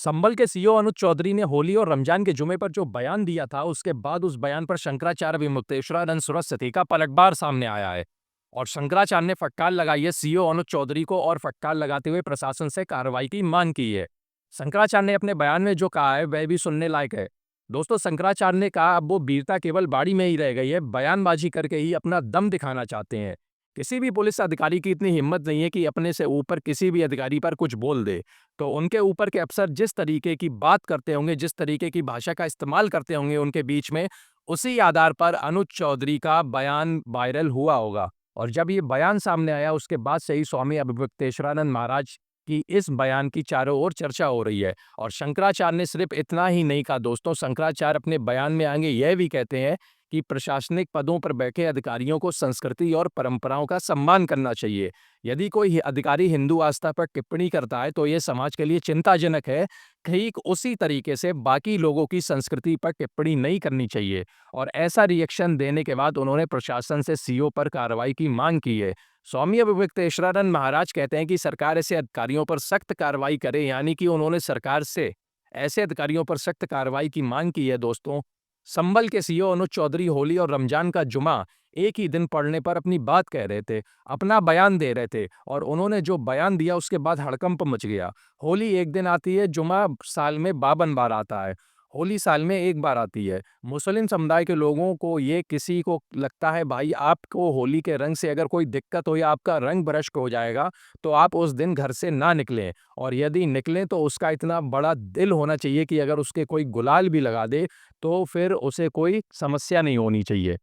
संभल के सीईओ अनुज चौधरी ने होली और रमजान के जुमे पर जो बयान दिया था, उसके बाद उस बयान पर शंकराचार्य विमुक्तेश्वरानंद सरस्वती का पलटवार सामने आया है। और शंकराचार्य ने फटकार लगाई है सीईओ अनुज चौधरी को और फटकार लगाते हुए प्रशासन से कार्रवाई की मांग की है। शंकराचार्य ने अपने बयान में जो कहा है वह भी सुनने लायक है। दोस्तों, शंकराचार्य ने कहा अब वो वीरता केवल बाड़ी में ही रह गई है, बयानबाजी करके ही अपना दम दिखाना चाहते हैं। किसी भी पुलिस अधिकारी की इतनी हिम्मत नहीं है कि अपने से ऊपर किसी भी अधिकारी पर कुछ बोल दे। तो उनके ऊपर के अफ़सर जिस तरीके की बात करते होंगे, जिस तरीके की भाषा का इस्तेमाल करते होंगे उनके बीच में, उसी आधार पर अनुज चौधरी का बयान वायरल हुआ होगा। और जब ये बयान सामने आया, उसके बाद से ही स्वामी अभिमुक्तेश्वरानंद महाराज की इस बयान की चारों ओर चर्चा हो रही है। और शंकराचार्य ने सिर्फ इतना ही नहीं कहा दोस्तों, शंकराचार्य अपने बयान में आगे यह भी कहते हैं कि प्रशासनिक पदों पर बैठे अधिकारियों को संस्कृति और परंपराओं का सम्मान करना चाहिए। यदि कोई अधिकारी हिंदू आस्था पर टिप्पणी करता है तो ये समाज के लिए चिंताजनक है। ठीक उसी तरीके से बाकी लोगों की संस्कृति पर टिप्पणी नहीं करनी चाहिए। और ऐसा रिएक्शन देने के बाद उन्होंने प्रशासन से सीईओ पर कार्रवाई की मांग की है। स्वामी अभिमुक्तेश्वरानंद महाराज कहते हैं कि सरकार ऐसे अधिकारियों पर सख्त कार्रवाई करे, यानी कि उन्होंने सरकार से ऐसे अधिकारियों पर सख्त कार्रवाई की मांग की है दोस्तों। संभल के सीईओ अनुज चौधरी होली और रमजान का जुमा एक ही दिन पड़ने पर अपनी बात कह रहे थे, अपना बयान दे रहे थे, और उन्होंने जो बयान दिया उसके बाद हड़कंप मच गया। होली एक दिन आती है, जुमा साल में 52 बार आता है। होली साल में एक बार आती है। मुस्लिम समुदाय के लोगों को ये किसी को लगता है भाई आपको होली के रंग से अगर कोई दिक्कत हो या आपका रंग भ्रष्ट हो जाएगा तो आप उस दिन घर से ना निकलें, और यदि निकलें तो उसका इतना बड़ा दिल होना चाहिए कि अगर उसके कोई गुलाल भी लगा दे तो फिर उसे कोई समस्या नहीं होनी चाहिए।